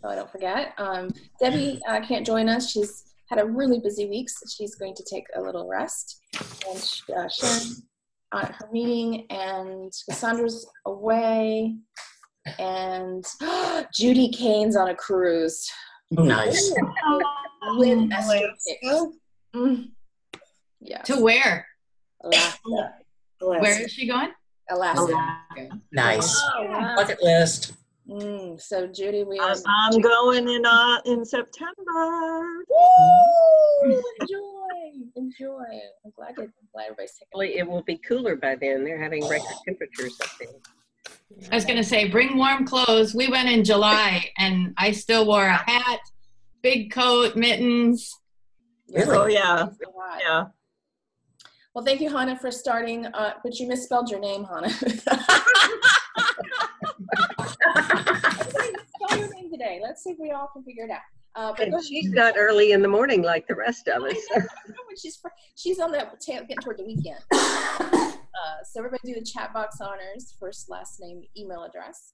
so I don't forget. Debbie can't join us. She's had a really busy week, so she's going to take a little rest. And Sharon at her meeting, and Cassandra's away, and Judy Kane's on a cruise. Nice. With Esther Hicks. Yeah. To where? Alaska. Where is she going? Alaska. Nice. Oh, wow. Bucket list. So Judy, we are. I'm going in September. Woo! Enjoy. I'm glad everybody's taking. Hopefully it will be cooler by then. They're having record temperatures up there. I was going to say, bring warm clothes. We went in July, and I still wore a hat, big coat, mittens. Really? Oh, yeah. Yeah. Well, thank you, Hannah, for starting. But you misspelled your name, Hannah. Spell your name today. Let's see if we all can figure it out. And she's not early in the morning like the rest of us. She's on the tail, getting toward the weekend. So everybody do the chat box honors, first, last name, email address.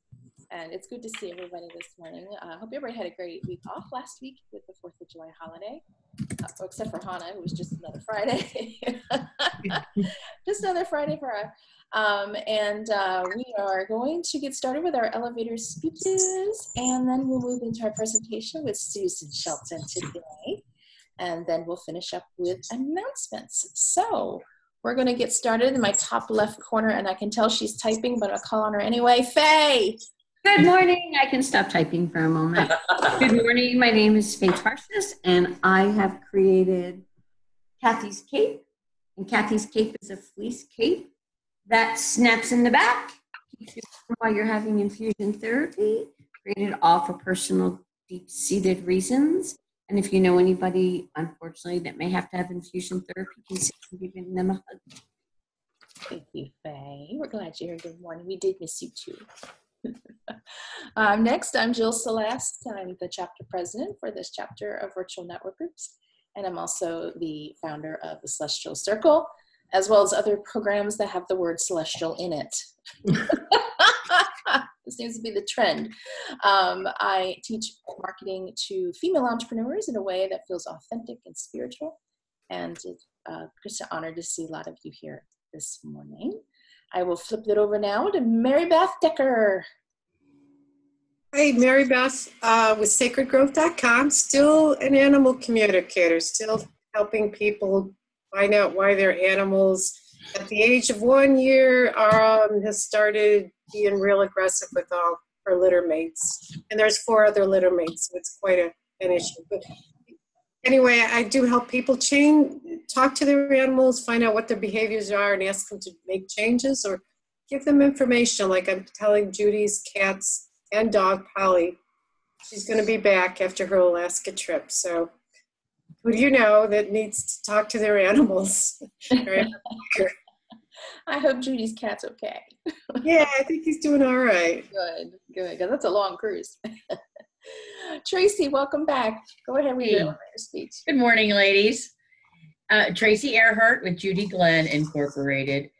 And it's good to see everybody this morning. I hope everybody had a great week off last week with the 4th of July holiday. Except for Hannah, it was just another Friday. Just another Friday for her. We are going to get started with our elevator speeches, and then we'll move into our presentation with Susan Shelton today. And then we'll finish up with announcements. So we're going to get started in my top left corner, and I can tell she's typing, but I'll call on her anyway. Faye! Good morning. I can stop typing for a moment. Good morning. My name is Faye Tarsus, and I have created Kathy's Cape. And Kathy's Cape is a fleece cape that snaps in the back, keeps you warm while you're having infusion therapy, created all for personal, deep-seated reasons. And if you know anybody, unfortunately, that may have to have infusion therapy, consider giving them a hug. Thank you, Faye. We're glad you're here. Good morning. We did miss you, too. Next, I'm Jill Celeste. I'm the chapter president for this chapter of Virtual Network Groups, and I'm also the founder of the Celestial Circle, as well as other programs that have the word celestial in it. This seems to be the trend. I teach marketing to female entrepreneurs in a way that feels authentic and spiritual, and it's just an honor to see a lot of you here this morning. I will flip it over now to Mary Beth Decker. Hey, Mary Beth with sacredgrowth.com, still an animal communicator, still helping people find out why their animals at the age of 1 year has started being real aggressive with all her litter mates. And there's 4 other litter mates, so it's quite an issue. But anyway, I do help people talk to their animals, find out what their behaviors are, and ask them to make changes or give them information. Like I'm telling Judy's cats and dog, Polly, she's going to be back after her Alaska trip. So who do you know that needs to talk to their animals? I hope Judy's cat's okay. Yeah, I think he's doing all right. Good, because that's a long cruise. Tracy, welcome back. Go ahead with your speech. Good morning, ladies. Tracy Earhart with Judy Glenn Incorporated.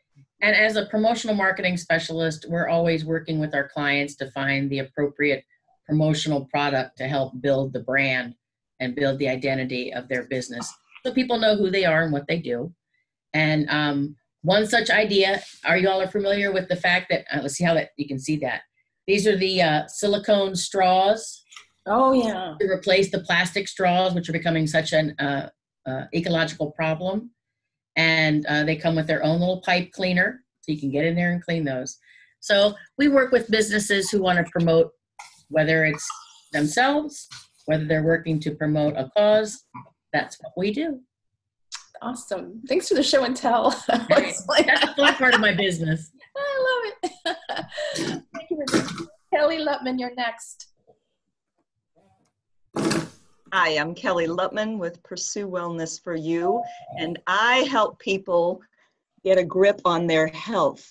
And as a promotional marketing specialist, we're always working with our clients to find the appropriate promotional product to help build the brand and build the identity of their business so people know who they are and what they do. And one such idea, are you all familiar with the fact that, let's see how that you can see that. These are the silicone straws. Oh, yeah. To replace the plastic straws, which are becoming such an ecological problem. And they come with their own little pipe cleaner, so you can get in there and clean those. So we work with businesses who want to promote, whether it's themselves, whether they're working to promote a cause. That's what we do. Awesome. Thanks for the show and tell. That's the fun part of my business. I love it. Thank you. Kelly Lutman, you're next. Hi, I'm Kelly Lutman with Pursue Wellness for You, and I help people get a grip on their health.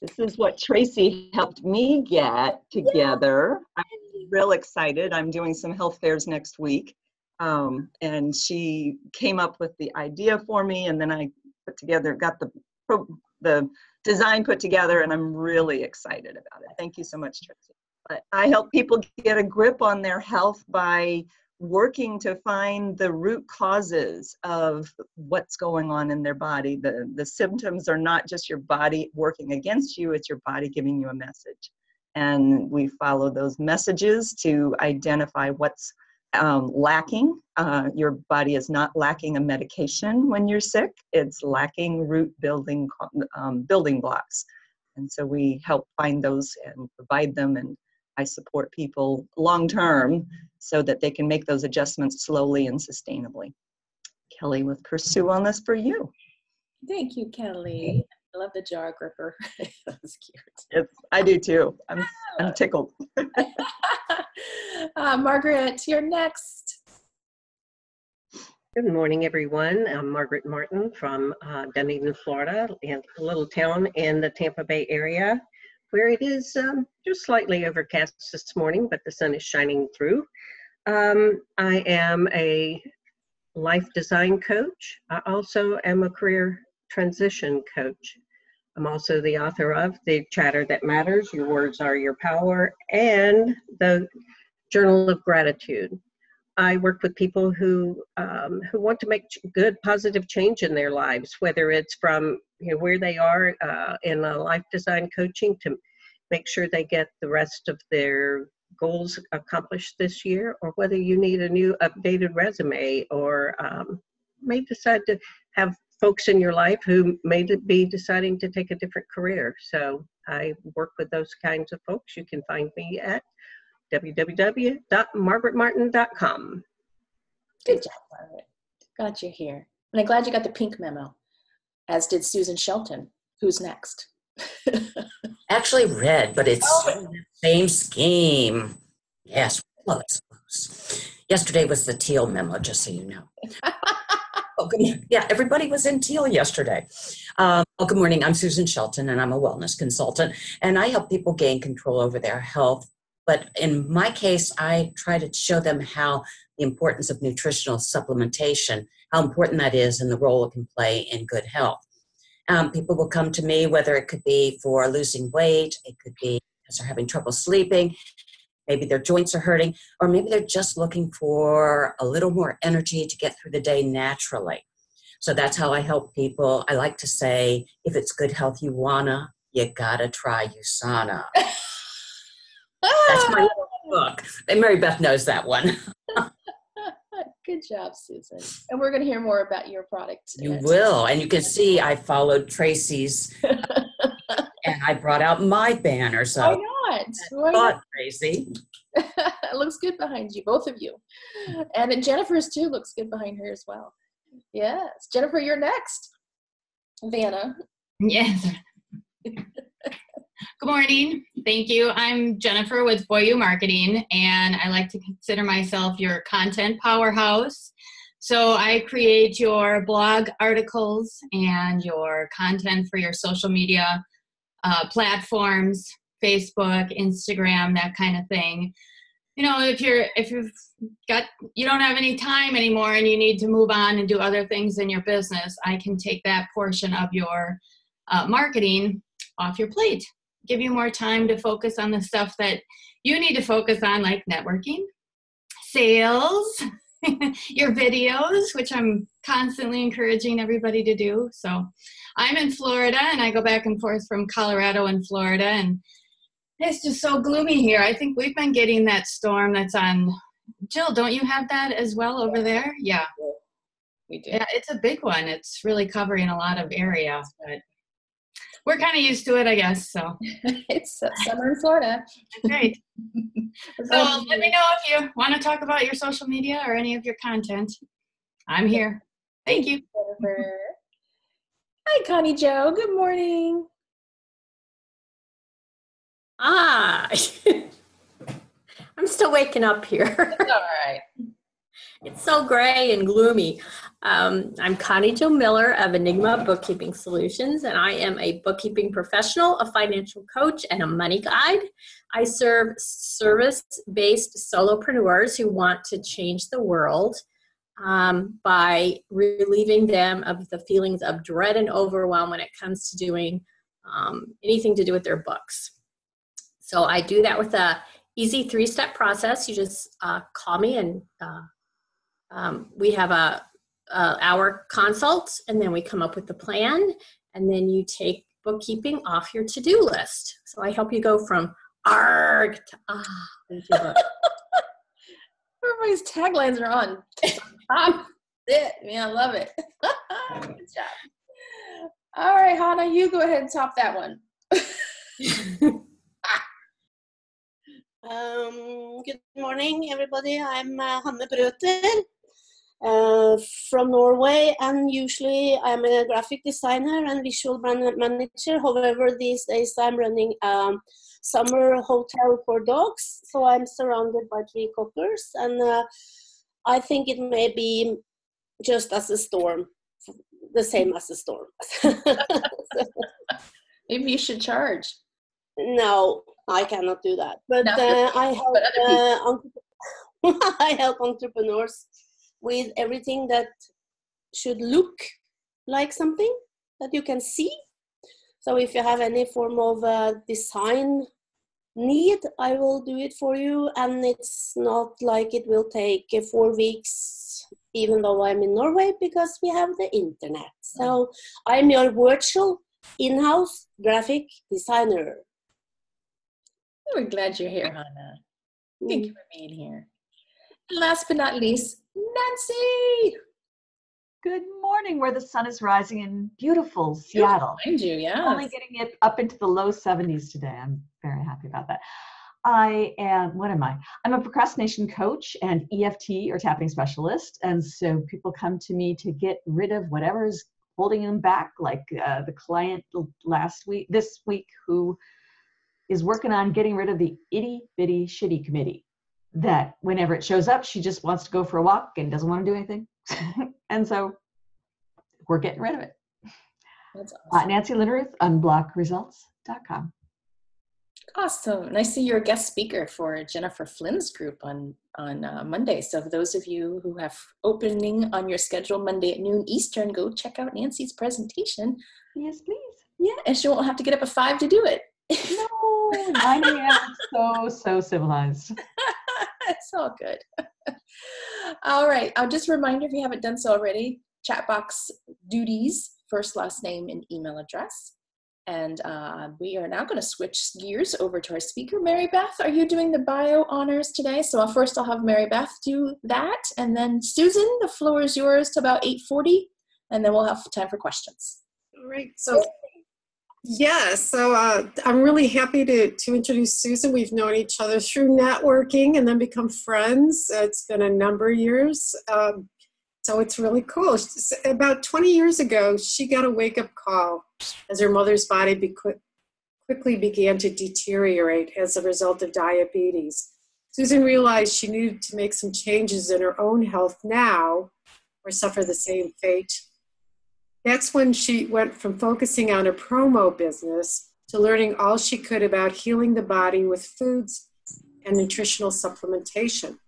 This is what Tracy helped me get together. I'm real excited. I'm doing some health fairs next week, and she came up with the idea for me, and then I got the design put together, and I'm really excited about it. Thank you so much, Tracy. But I help people get a grip on their health by working to find the root causes of what's going on in their body. The symptoms are not just your body working against you, it's your body giving you a message. And we follow those messages to identify what's lacking. Your body is not lacking a medication when you're sick, it's lacking root building blocks. And so we help find those and provide them, and I support people long-term so that they can make those adjustments slowly and sustainably. Kelly with Pursue Wellness for You. Thank you, Kelly. I love the jar gripper. That was cute. I do too. I'm tickled. Margaret, you're next. Good morning, everyone. I'm Margaret Martin from Dunedin, Florida, in a little town in the Tampa Bay area, where it is just slightly overcast this morning, but the sun is shining through. I am a life design coach. I also am a career transition coach. I'm also the author of The Chatter That Matters, Your Words Are Your Power, and the Journal of Gratitude. I work with people who want to make good, positive change in their lives, whether it's from where they are in a life design coaching to make sure they get the rest of their goals accomplished this year, or whether you need a new updated resume, or may decide to have folks in your life who may be deciding to take a different career. So I work with those kinds of folks. You can find me at www.margaretmartin.com. Good job, Margaret. Glad you're here. And I'm glad you got the pink memo, as did Susan Shelton. Who's next? Actually red, but it's the same scheme. Yes, well, it's close. Yesterday was the teal memo, just so you know. Yeah, everybody was in teal yesterday. Good morning. I'm Susan Shelton, and I'm a wellness consultant, and I help people gain control over their health. But in my case, I try to show them how the importance of nutritional supplementation, how important that is and the role it can play in good health. People will come to me, whether it could be for losing weight, it could be because they're having trouble sleeping, maybe their joints are hurting, or maybe they're just looking for a little more energy to get through the day naturally. So that's how I help people. I like to say, if it's good health you wanna, you gotta try USANA. That's my little book. And Mary Beth knows that one. Good job, Susan. And we're going to hear more about your product. You will. And you can see I followed Tracy's and I brought out my banner. So why not? Why not? Tracy. It looks good behind you, both of you. And then Jennifer's too looks good behind her as well. Yes. Jennifer, you're next. Vanna. Yes. Good morning. Thank you. I'm Jennifer with For You Marketing, and I like to consider myself your content powerhouse. So I create your blog articles and your content for your social media platforms, Facebook, Instagram, that kind of thing. You know, if you don't have any time anymore and you need to move on and do other things in your business, I can take that portion of your marketing off your plate. Give you more time to focus on the stuff that you need to focus on, like networking, sales, your videos, which I'm constantly encouraging everybody to do. So I'm in Florida, and I go back and forth from Colorado and Florida, and it's just so gloomy here. I think we've been getting that storm that's on. Jill, don't you have that as well over there? Yeah. We do. Yeah, it's a big one. It's really covering a lot of area, but we're kind of used to it, I guess. So it's summer in Florida. That's right. So let me know if you want to talk about your social media or any of your content. I'm here. Thank you. Jennifer. Hi, Connie Jo. Good morning. I'm still waking up here. It's all right. It's so gray and gloomy. I'm Connie Jo Miller of Enigma Bookkeeping Solutions, and I am a bookkeeping professional, a financial coach, and a money guide. I serve service-based solopreneurs who want to change the world by relieving them of the feelings of dread and overwhelm when it comes to doing anything to do with their books. So I do that with a easy 3-step process. You just call me and we have a hour consult, and then we come up with the plan, and then you take bookkeeping off your to-do list. So I help you go from ARG to into book. Everybody's taglines are on top. It. Man, I love it. Good job. All right, Hannah, you go ahead and top that one. Good morning, everybody. I'm Hanne Brøter from Norway, and usually I'm a graphic designer and visual brand manager. However, these days I'm running summer hotel for dogs, so I'm surrounded by 3 cockers, and I think it may be just as a storm, the same as a storm. Maybe you should charge. No, I cannot do that. But No, I help entrepreneurs with everything that should look like something that you can see. So if you have any form of design need, I will do it for you. And it's not like it will take 4 weeks, even though I'm in Norway, because we have the internet. So I'm your virtual in-house graphic designer. We're glad you're here, Hannah. Thank you for being here. And last but not least, Nancy. Good morning, where the sun is rising in beautiful Seattle. Behind you, yeah. Only getting it up into the low 70s today. I'm very happy about that. I'm a procrastination coach and EFT or tapping specialist. And so people come to me to get rid of whatever's holding them back, like the client this week, who is working on getting rid of the itty bitty shitty committee that whenever it shows up, she just wants to go for a walk and doesn't want to do anything. And so we're getting rid of it. That's awesome. Nancy Linderuth, unblockresults.com. Awesome. And I see you're a guest speaker for Jennifer Flynn's group on Monday. So for those of you who have opening on your schedule Monday at noon Eastern, go check out Nancy's presentation. Yes, please. Yeah, and she won't have to get up at 5 to do it. No, 9 a.m. So civilized. It's all good. All right. I'll just remind you, if you haven't done so already, chat box duties, first, last name, and email address. And we are now going to switch gears over to our speaker. Mary Beth, are you doing the bio honors today? So I'll have Mary Beth do that. And then Susan, the floor is yours to about 8:40. And then we'll have time for questions. All right. So I'm really happy to introduce Susan. We've known each other through networking and then become friends. It's been a number of years. So it's really cool. About 20 years ago, she got a wake-up call as her mother's body quickly began to deteriorate as a result of diabetes. Susan realized she needed to make some changes in her own health now or suffer the same fate. That's when she went from focusing on her promo business to learning all she could about healing the body with foods and nutritional supplementation.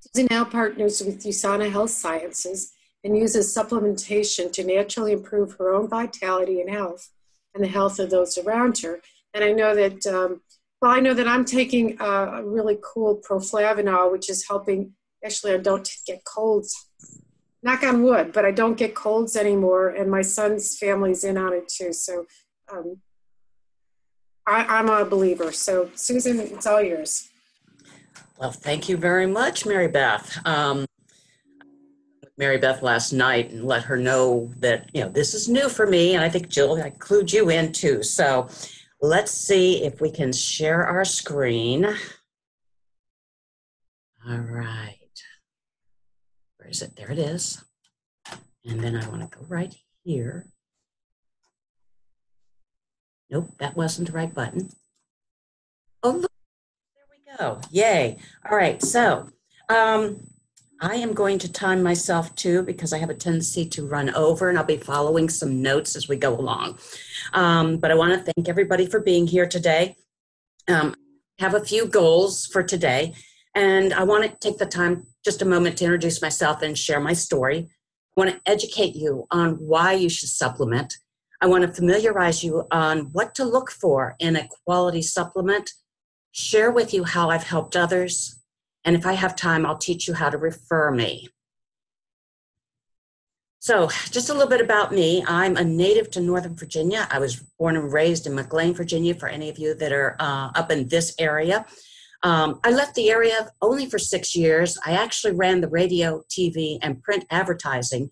Susan now partners with USANA Health Sciences and uses supplementation to naturally improve her own vitality and health and the health of those around her. And I know that I'm taking a really cool Proflavanol, which is helping. Actually, I don't get colds. Knock on wood, but I don't get colds anymore, and my son's family's in on it too. So I'm a believer. So Susan, it's all yours. Well, thank you very much, Mary Beth. Mary Beth last night and let her know that, this is new for me, and I think Jill, I clued you in too. So let's see if we can share our screen. All right. Where is it? There it is. And then I want to go right here. Nope, that wasn't the right button. Oh, look, there we go. Yay. All right, so I am going to time myself too because I have a tendency to run over, and I'll be following some notes as we go along. But I want to thank everybody for being here today. I have a few goals for today, and I want to take the time, just a moment, to introduce myself and share my story. I want to educate you on why you should supplement. I want to familiarize you on what to look for in a quality supplement, share with you how I've helped others, and if I have time, I'll teach you how to refer me. So just a little bit about me. I'm a native to Northern Virginia. I was born and raised in McLean, Virginia, for any of you that are up in this area. I left the area only for 6 years. I actually ran the radio, TV, and print advertising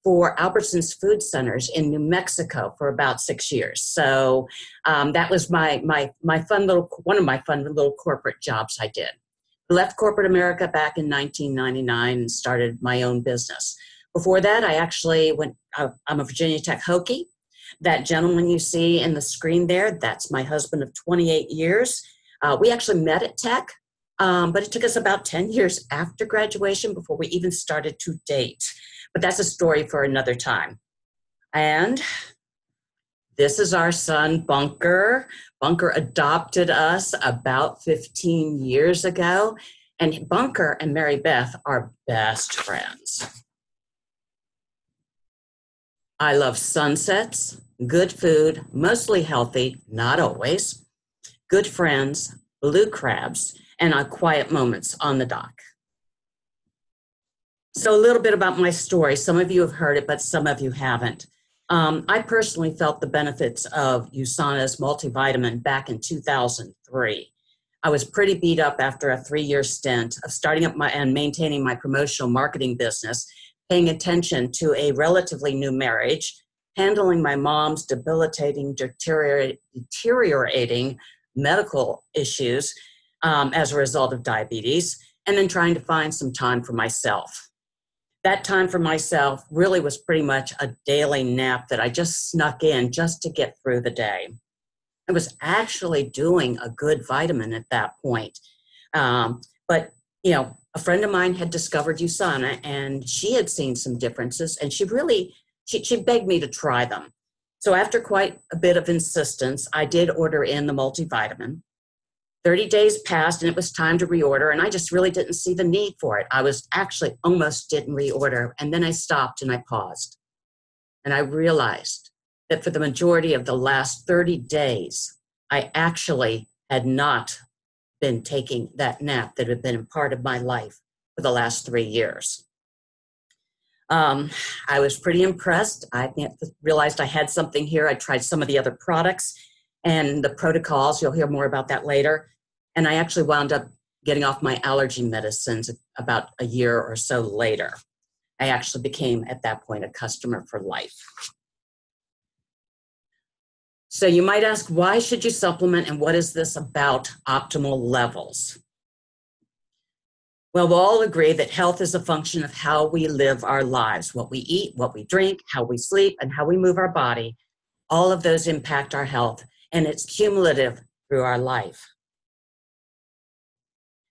for Albertsons Food Centers in New Mexico for about 6 years. So that was one of my fun little corporate jobs I did. I left corporate America back in 1999 and started my own business. Before that, I actually I'm a Virginia Tech Hokie. That gentleman you see in the screen there, that's my husband of 28 years. We actually met at Tech, but it took us about 10 years after graduation before we even started to date. But that's a story for another time. And this is our son, Bunker. Bunker adopted us about 15 years ago, and Bunker and Mary Beth are best friends. I love sunsets, good food, mostly healthy, not always, good friends, blue crabs, and quiet moments on the dock. So a little bit about my story. Some of you have heard it, but some of you haven't. I personally felt the benefits of USANA's multivitamin back in 2003. I was pretty beat up after a 3-year stint of starting up and maintaining my promotional marketing business, paying attention to a relatively new marriage, handling my mom's debilitating, deteriorating medical issues as a result of diabetes, and then trying to find some time for myself. That time for myself really was pretty much a daily nap that I just snuck in just to get through the day. I was actually doing a good vitamin at that point. But, you know, a friend of mine had discovered USANA, and she had seen some differences, and she begged me to try them. So after quite a bit of insistence, I did order in the multivitamin. 30 days passed, and it was time to reorder, and I just really didn't see the need for it. I was actually almost didn't reorder, and then I stopped and I paused. And I realized that for the majority of the last 30 days, I actually had not been taking that nap that had been a part of my life for the last 3 years. I was pretty impressed. I realized I had something here. I tried some of the other products and the protocols. You'll hear more about that later. And I actually wound up getting off my allergy medicines about a year or so later. I actually became, at that point, a customer for life. So you might ask, why should you supplement, and what is this about optimal levels? Well, we'll all agree that health is a function of how we live our lives, what we eat, what we drink, how we sleep, and how we move our body. All of those impact our health, and it's cumulative through our life.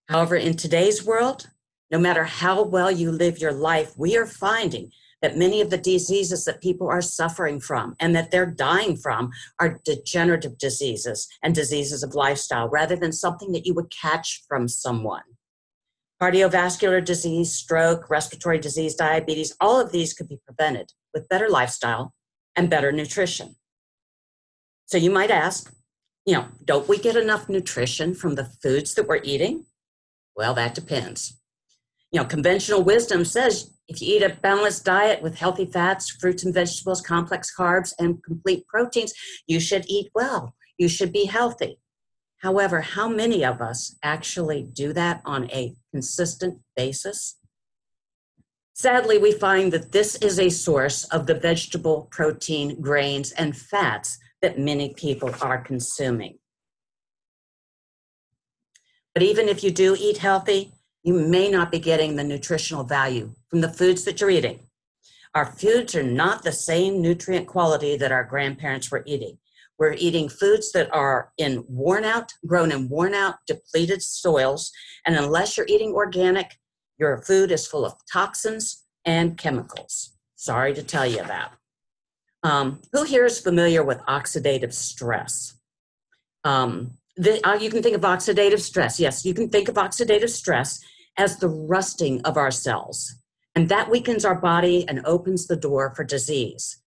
However, in today's world, no matter how well you live your life, we are finding that many of the diseases that people are suffering from and that they're dying from are degenerative diseases and diseases of lifestyle rather than something that you would catch from someone. Cardiovascular disease, stroke, respiratory disease, diabetes, all of these could be prevented with better lifestyle and better nutrition. So you might ask, don't we get enough nutrition from the foods that we're eating? Well, that depends. Conventional wisdom says if you eat a balanced diet with healthy fats, fruits and vegetables, complex carbs, and complete proteins, you should eat well. You should be healthy. However, how many of us actually do that on a consistent basis? Sadly, we find that this is a source of the vegetable, protein, grains, and fats that many people are consuming. But even if you do eat healthy, you may not be getting the nutritional value from the foods that you're eating. Our foods are not the same nutrient quality that our grandparents were eating. We're eating foods that are grown in worn out, depleted soils. And unless you're eating organic, your food is full of toxins and chemicals. Sorry to tell you that. Who here is familiar with oxidative stress? You can think of oxidative stress. Yes, you can think of oxidative stress as the rusting of our cells. And that weakens our body and opens the door for disease.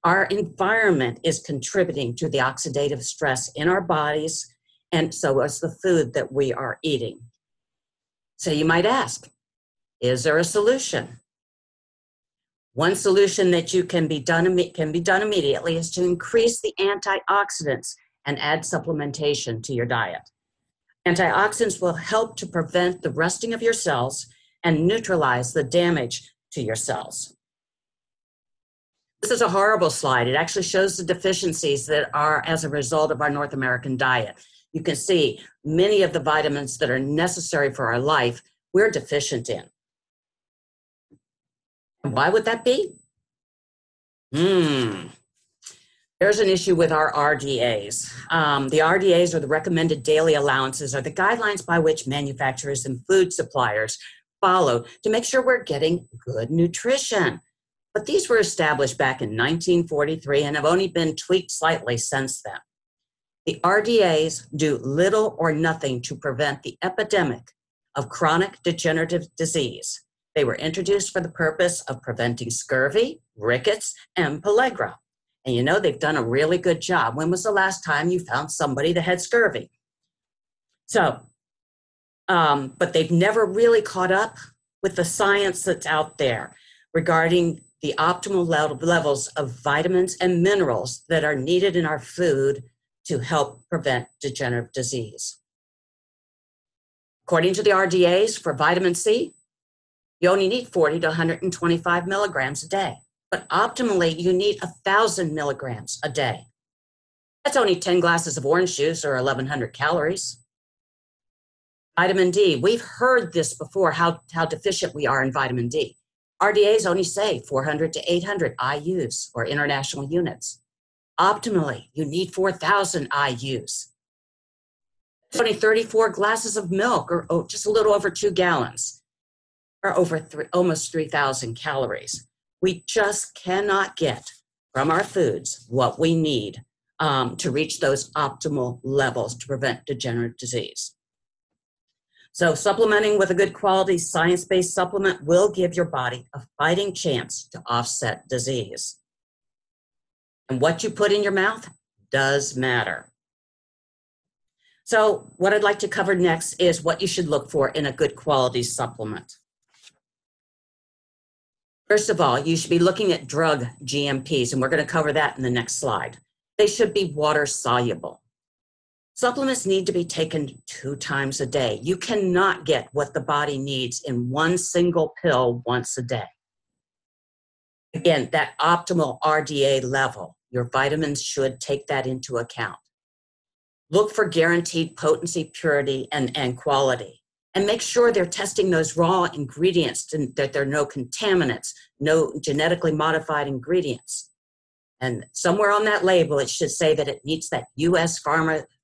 Our environment is contributing to the oxidative stress in our bodies and so is the food that we are eating. So you might ask, is there a solution? One solution that can be done immediately is to increase the antioxidants and add supplementation to your diet. Antioxidants will help to prevent the rusting of your cells and neutralize the damage to your cells. This is a horrible slide. It actually shows the deficiencies that are as a result of our North American diet. You can see many of the vitamins that are necessary for our life, we're deficient in. And why would that be? There's an issue with our RDAs. The RDAs, or the recommended daily allowances, are the guidelines by which manufacturers and food suppliers follow to make sure we're getting good nutrition. But these were established back in 1943 and have only been tweaked slightly since then. The RDAs do little or nothing to prevent the epidemic of chronic degenerative disease. They were introduced for the purpose of preventing scurvy, rickets, and pellagra. And you know, they've done a really good job. When was the last time you found somebody that had scurvy? So, but they've never really caught up with the science that's out there regarding the optimal levels of vitamins and minerals that are needed in our food to help prevent degenerative disease. According to the RDAs, for vitamin C, you only need 40 to 125 milligrams a day, but optimally you need 1,000 milligrams a day. That's only 10 glasses of orange juice or 1,100 calories. Vitamin D, we've heard this before, how deficient we are in vitamin D. RDAs only say 400 to 800 IUs, or international units. Optimally, you need 4,000 IUs. It's only 34 glasses of milk, or just a little over 2 gallons, or over almost 3,000 calories. We just cannot get from our foods what we need to reach those optimal levels to prevent degenerative disease. So supplementing with a good quality science-based supplement will give your body a fighting chance to offset disease. And what you put in your mouth does matter. So what I'd like to cover next is what you should look for in a good quality supplement. First of all, you should be looking at drug GMPs, and we're going to cover that in the next slide. They should be water soluble. Supplements need to be taken 2 times a day. You cannot get what the body needs in one single pill once a day. Again, that optimal RDA level, your vitamins should take that into account. Look for guaranteed potency, purity, and quality. And make sure they're testing those raw ingredients, and that there are no contaminants, no genetically modified ingredients. And somewhere on that label, it should say that it meets that U.S.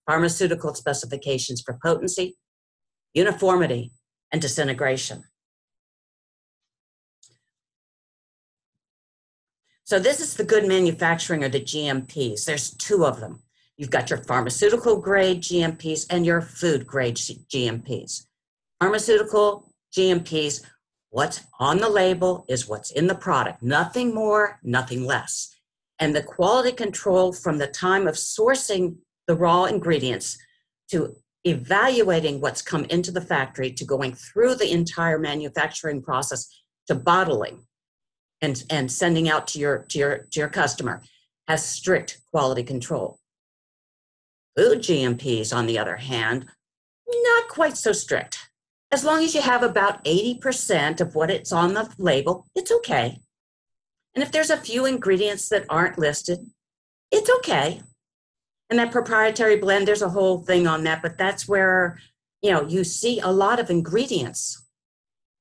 pharmaceutical specifications for potency, uniformity, and disintegration. So this is the good manufacturing, or the GMPs. There's 2 of them. You've got your pharmaceutical grade GMPs and your food grade GMPs. Pharmaceutical GMPs, what's on the label is what's in the product. Nothing more, nothing less. And the quality control from the time of sourcing the raw ingredients to evaluating what's come into the factory to going through the entire manufacturing process to bottling and sending out to your customer has strict quality control. Food GMPs, on the other hand, not quite so strict. As long as you have about 80% of what it's on the label, it's okay. And if there's a few ingredients that aren't listed, it's okay. And that proprietary blend, there's a whole thing on that, but that's where, you see a lot of ingredients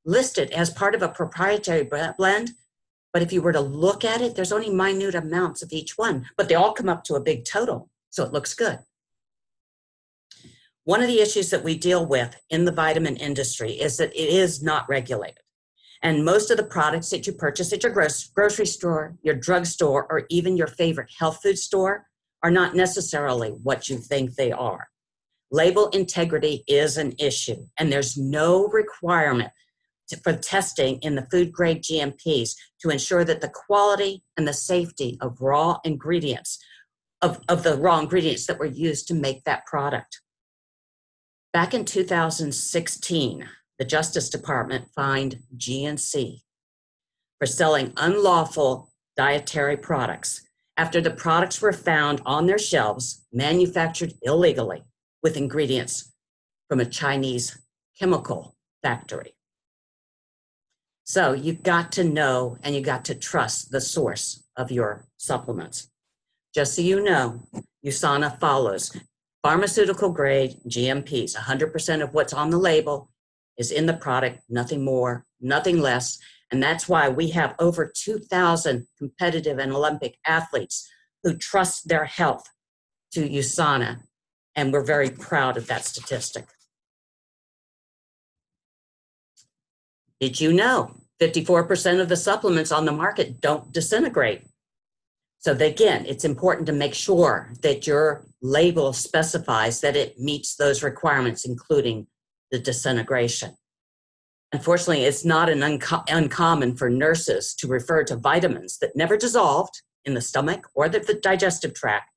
listed as part of a proprietary blend. But if you were to look at it, there's only minute amounts of each one, but they all come up to a big total, so it looks good. One of the issues that we deal with in the vitamin industry is that it is not regulated. And most of the products that you purchase at your grocery store, your drugstore, or even your favorite health food store are not necessarily what you think they are. Label integrity is an issue, and there's no requirement for testing in the food grade GMPs to ensure that the quality and the safety of raw ingredients, of the raw ingredients that were used to make that product. Back in 2016, the Justice Department fined GNC for selling unlawful dietary products after the products were found on their shelves manufactured illegally with ingredients from a Chinese chemical factory. So you've got to know and you got to trust the source of your supplements. Just so you know, USANA follows pharmaceutical grade GMPs. 100% of what's on the label is in the product, nothing more, nothing less. And that's why we have over 2,000 competitive and Olympic athletes who trust their health to USANA. And we're very proud of that statistic. Did you know 54% of the supplements on the market don't disintegrate? So again, it's important to make sure that your label specifies that it meets those requirements, including the disintegration. Unfortunately, it's not uncommon for nurses to refer to vitamins that never dissolved in the stomach or the digestive tract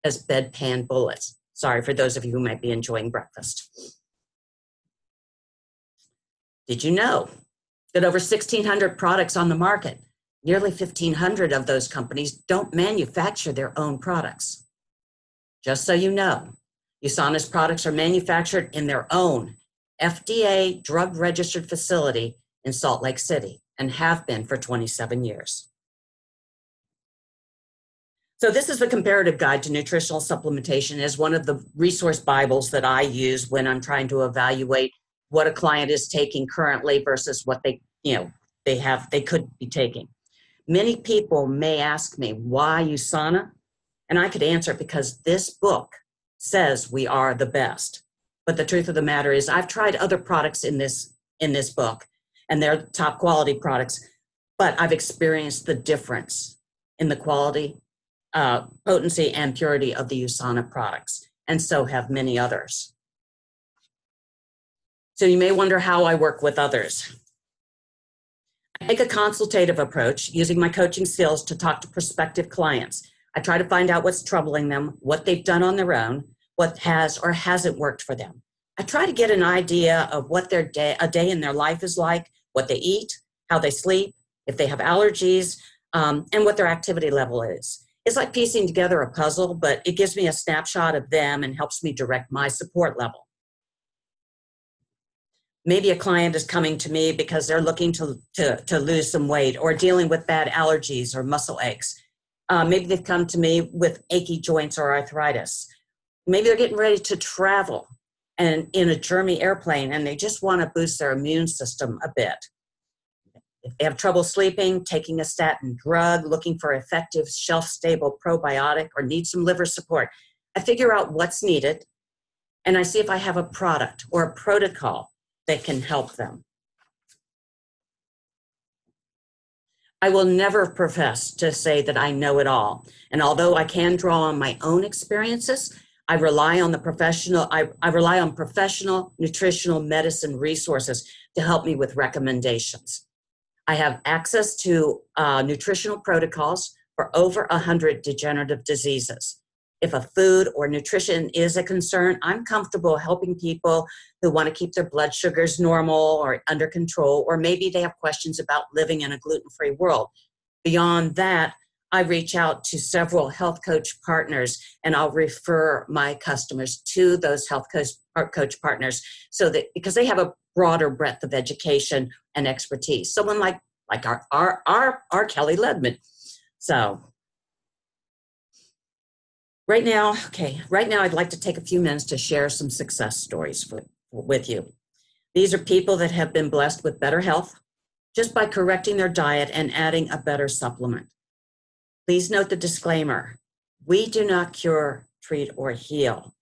as bedpan bullets. Sorry for those of you who might be enjoying breakfast. Did you know that over 1,600 products on the market, nearly 1,500 of those companies don't manufacture their own products? Just so you know, USANA's products are manufactured in their own FDA drug-registered facility in Salt Lake City and have been for 27 years. So this is the Comparative Guide to Nutritional Supplementation as one of the resource Bibles that I use when I'm trying to evaluate what a client is taking currently versus what they could be taking. Many people may ask me, why USANA? And I could answer because this book says we are the best. But the truth of the matter is I've tried other products in this book, and they're top quality products, but I've experienced the difference in the quality, potency, and purity of the USANA products, and so have many others. So you may wonder how I work with others. I take a consultative approach using my coaching skills to talk to prospective clients. I try to find out what's troubling them, what they've done on their own, what has or hasn't worked for them. I try to get an idea of what a day in their life is like, what they eat, how they sleep, if they have allergies, and what their activity level is. It's like piecing together a puzzle, but it gives me a snapshot of them and helps me direct my support level. Maybe a client is coming to me because they're looking to lose some weight or dealing with bad allergies or muscle aches. Maybe they've come to me with achy joints or arthritis. Maybe they're getting ready to travel and in a germy airplane and they just want to boost their immune system a bit. If they have trouble sleeping, taking a statin drug, looking for effective shelf-stable probiotic, or need some liver support, I figure out what's needed and I see if I have a product or a protocol that can help them. I will never profess to say that I know it all. And although I can draw on my own experiences, I rely on professional nutritional medicine resources to help me with recommendations. I have access to nutritional protocols for over 100 degenerative diseases. If a food or nutrition is a concern, I'm comfortable helping people who want to keep their blood sugars normal or under control, or maybe they have questions about living in a gluten-free world. Beyond that, I reach out to several health coach partners and I'll refer my customers to those health coach partners so that because they have a broader breadth of education and expertise. Someone like our Kelly Ledman. So right now I'd like to take a few minutes to share some success stories with you. These are people that have been blessed with better health just by correcting their diet and adding a better supplement. Please note the disclaimer. We do not cure, treat, or heal.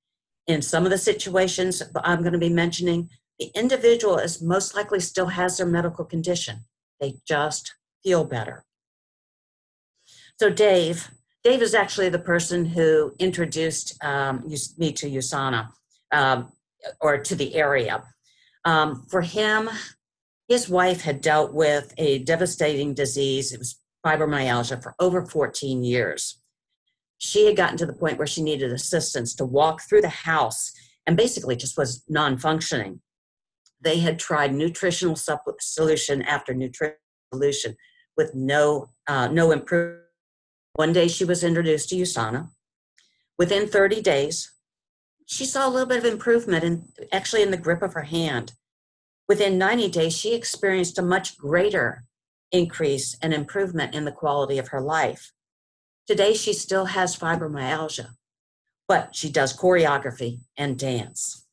In some of the situations I'm going to be mentioning, the individual is most likely still has their medical condition. They just feel better. So Dave is actually the person who introduced me to USANA or to the area. For him, his wife had dealt with a devastating disease. It was fibromyalgia for over 14 years. She had gotten to the point where she needed assistance to walk through the house and basically just was non-functioning. They had tried nutritional solution after nutritional solution with no improvement. One day she was introduced to USANA. Within 30 days, she saw a little bit of improvement actually in the grip of her hand. Within 90 days, she experienced a much greater increase and improvement in the quality of her life. Today, she still has fibromyalgia, but she does choreography and dance.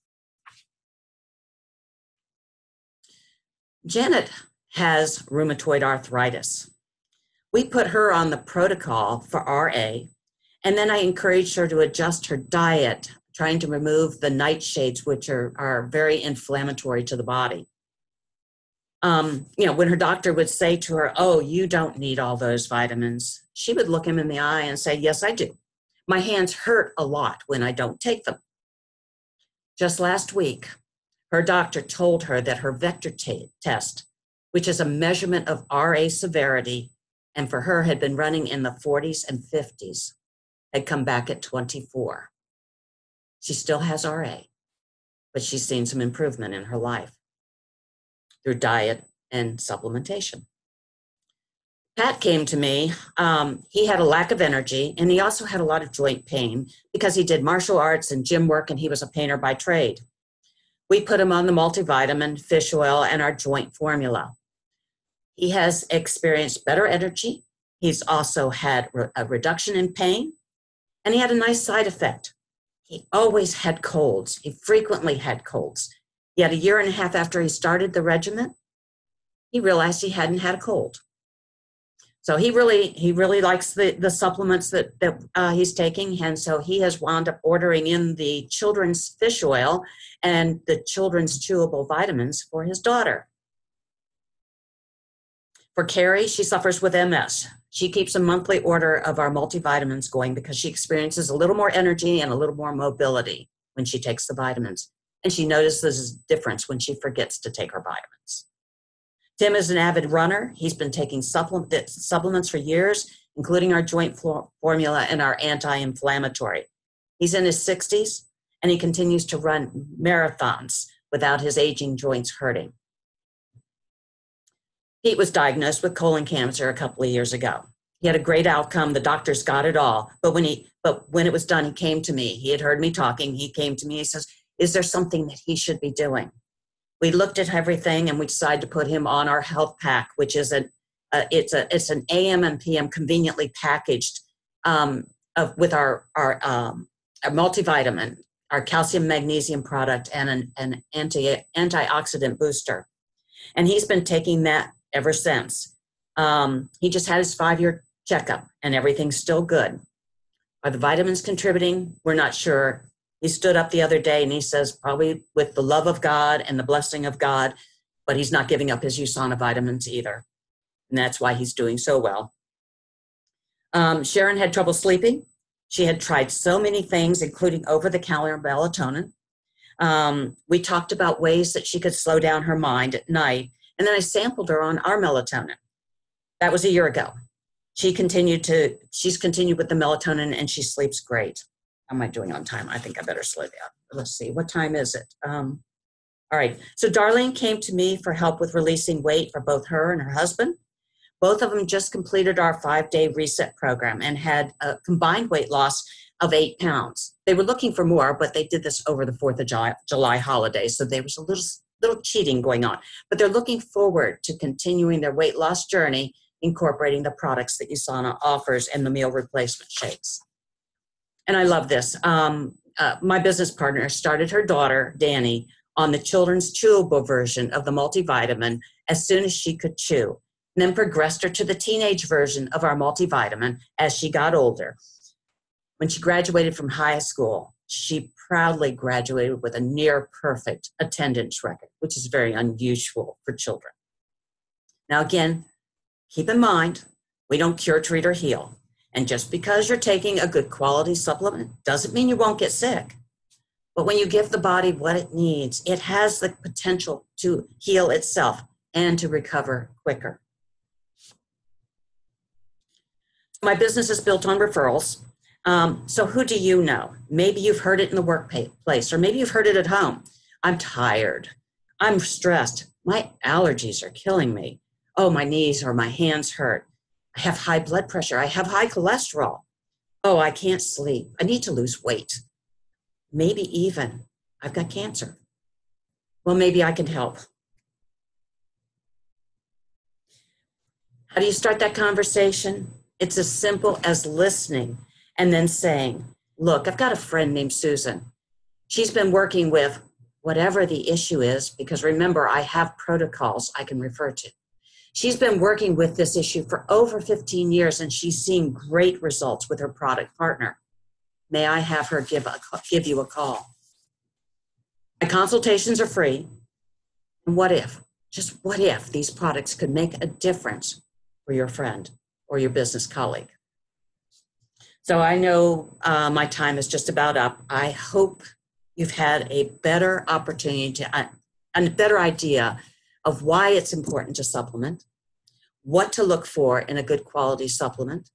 Janet has rheumatoid arthritis. We put her on the protocol for RA, and then I encouraged her to adjust her diet, trying to remove the nightshades, which are very inflammatory to the body. When her doctor would say to her, "Oh, you don't need all those vitamins," she would look him in the eye and say, "Yes, I do. My hands hurt a lot when I don't take them." Just last week, her doctor told her that her vector test, which is a measurement of RA severity, and for her had been running in the 40s and 50s, had come back at 24. She still has RA, but she's seen some improvement in her life through diet and supplementation. Pat came to me. He had a lack of energy, and he also had a lot of joint pain because he did martial arts and gym work, and he was a painter by trade. We put him on the multivitamin, fish oil, and our joint formula. He has experienced better energy. He's also had a reduction in pain, and he had a nice side effect. He always had colds. He frequently had colds. Yet a year and a half after he started the regimen, he realized he hadn't had a cold. So he really likes the supplements that he's taking, and so he has wound up ordering in the children's fish oil and the children's chewable vitamins for his daughter. For Carrie, she suffers with MS. She keeps a monthly order of our multivitamins going because she experiences a little more energy and a little more mobility when she takes the vitamins. And she notices a difference when she forgets to take her vitamins. Tim is an avid runner. He's been taking supplements for years, including our joint formula and our anti-inflammatory. He's in his 60s, and he continues to run marathons without his aging joints hurting. Pete was diagnosed with colon cancer a couple of years ago. He had a great outcome. The doctors got it all. But when it was done, he came to me. He had heard me talking. He came to me. He says, "Is there something that he should be doing?" We looked at everything, and we decided to put him on our health pack, which is it's an AM and PM conveniently packaged with our multivitamin, our calcium magnesium product, and an antioxidant booster. And he's been taking that ever since. He just had his 5-year checkup, and everything's still good. Are the vitamins contributing? We're not sure. He stood up the other day and he says, probably with the love of God and the blessing of God, but he's not giving up his USANA vitamins either. And that's why he's doing so well. Sharon had trouble sleeping. She had tried so many things, including over-the-counter melatonin. We talked about ways that she could slow down her mind at night. And then I sampled her on our melatonin. That was a year ago. She's continued with the melatonin, and she sleeps great. How am I doing on time? I think I better slow down. Let's see, what time is it? All right, so Darlene came to me for help with releasing weight for both her and her husband. Both of them just completed our 5-day reset program and had a combined weight loss of 8 pounds. They were looking for more, but they did this over the 4th of July holiday, so there was a little cheating going on. But they're looking forward to continuing their weight loss journey, incorporating the products that USANA offers and the meal replacement shakes. And I love this. My business partner started her daughter, Danny, on the children's chewable version of the multivitamin as soon as she could chew, and then progressed her to the teenage version of our multivitamin as she got older. When she graduated from high school, she proudly graduated with a near perfect attendance record, which is very unusual for children. Now, again, keep in mind, we don't cure, treat, or heal. And just because you're taking a good quality supplement doesn't mean you won't get sick. But when you give the body what it needs, it has the potential to heal itself and to recover quicker. My business is built on referrals. So who do you know? Maybe you've heard it in the workplace, or maybe you've heard it at home. I'm tired. I'm stressed. My allergies are killing me. Oh, my knees or my hands hurt. I have high blood pressure. I have high cholesterol. Oh, I can't sleep. I need to lose weight. Maybe even I've got cancer. Well, maybe I can help. How do you start that conversation? It's as simple as listening and then saying, look, I've got a friend named Susan. She's been working with whatever the issue is, because remember, I have protocols I can refer to. She's been working with this issue for over 15 years, and she's seeing great results with her product partner. May I have her give you a call? My consultations are free. And what if, just what if these products could make a difference for your friend or your business colleague? So I know my time is just about up. I hope you've had a better opportunity to, a better idea of why it's important to supplement, what to look for in a good quality supplement,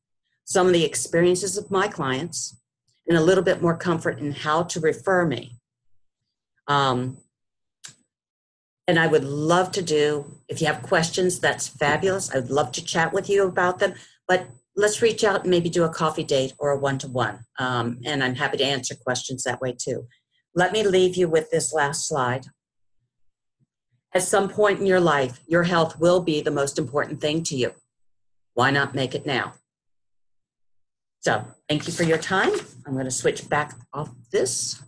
some of the experiences of my clients, and a little bit more comfort in how to refer me. And I would love to do, if you have questions, that's fabulous. I'd love to chat with you about them, but let's reach out and maybe do a coffee date or a one-to-one. And I'm happy to answer questions that way too. Let me leave you with this last slide. At some point in your life, your health will be the most important thing to you. Why not make it now? So thank you for your time. I'm going to switch back off this.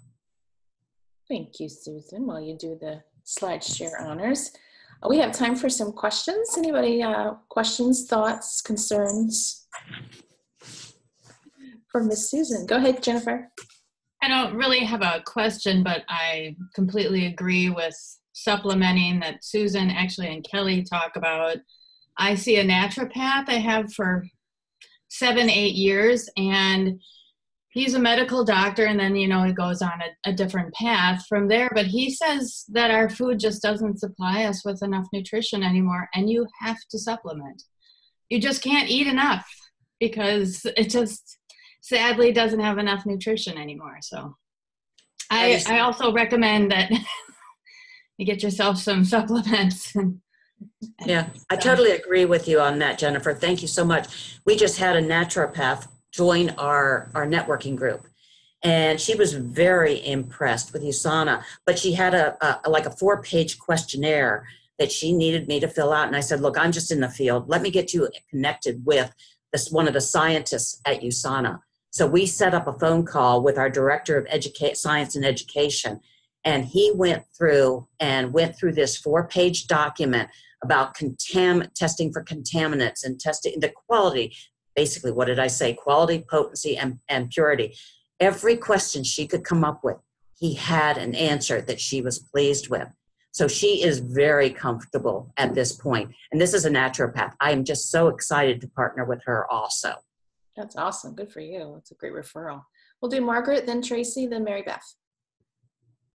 Thank you, Susan, while you do the slide share honors. We have time for some questions. Anybody questions, thoughts, concerns for Miss Susan? Go ahead, Jennifer. I don't really have a question, but I completely agree with supplementing that Susan actually and Kelly talk about. I see a naturopath I have for 7-8 years, and he's a medical doctor, and then, you know, he goes on a different path from there. But he says that our food just doesn't supply us with enough nutrition anymore, and you have to supplement. You just can't eat enough because it just sadly doesn't have enough nutrition anymore. So I also recommend that you get yourself some supplements. Yeah, I totally agree with you on that, Jennifer. Thank you so much. We just had a naturopath join our networking group, and she was very impressed with USANA, but she had a 4-page questionnaire that she needed me to fill out. And I said, look, I'm just in the field. Let me get you connected with one of the scientists at USANA. So we set up a phone call with our director of science and education, and he went through this 4-page document about testing for contaminants and testing the quality. Basically, what did I say? Quality, potency, and purity. Every question she could come up with, he had an answer that she was pleased with. So she is very comfortable at this point. And this is a naturopath. I am just so excited to partner with her also. That's awesome. Good for you. That's a great referral. We'll do Margaret, then Tracy, then Mary Beth.